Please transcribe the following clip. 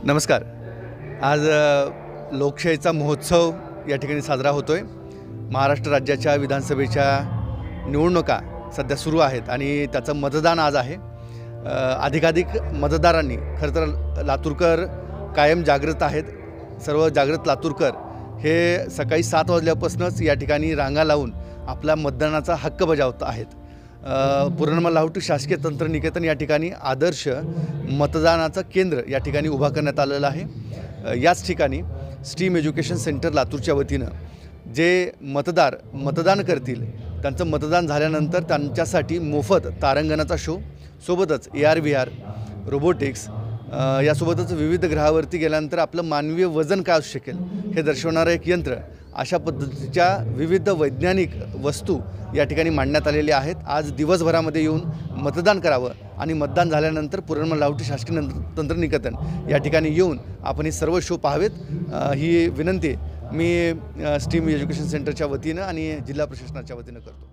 नमस्कार। आज लोकशाहीचा महोत्सव या ठिकाणी साजरा होतोय। महाराष्ट्र राज्याच्या विधानसभेच्या निवडणुका सध्या सुरू आहेत आणि त्याचं मतदान आज आहे। अधिकाधिक मतदारांनी खरं तर लातूरकर कायम जागृत आहेत। सर्व जागृत लातूरकर हे सकाळी 7 वाजल्यापासूनच या ठिकाणी रांगा लावून आपला मतदानाचा हक्क बजावत आहेत। पूर्णिमा लाहोटी शासकीय तंत्रनिकेतन या ठिकाणी आदर्श मतदानाचं केंद्र या ठिकाणी उभा करण्यात आलेलं आहे। याच ठिकाणी स्ट्रीम एज्युकेशन सेंटर लातूरच्या वतीनं जे मतदान करतील त्यांचं मतदान झाल्यानंतर त्यांच्यासाठी मोफत तारांगणाचा शो, सोबतच AR/VR, रोबोटिक्स यासोबतच विविध ग्रहावरती गेल्यानंतर आपलं मानवीय वजन काय असू शकेल हे दर्शवणारं एक यंत्र, अशा पद्धतीच्या विविध वैज्ञानिक वस्तू या ठिकाणी मांडण्यात आलेल्या आहेत। आज दिवसभरामध्ये येऊन मतदान करावं आणि मतदान झाल्यानंतर पूर्णिमा लाहोटी शासकीय तंत्रनिकेतन या ठिकाणी येऊन आपण हे सर्व शो पाहावेत ही विनंती मी स्ट्रीम एज्युकेशन सेंटरच्या वतीनं आणि जिल्हा प्रशासनाच्या वतीनं करतो।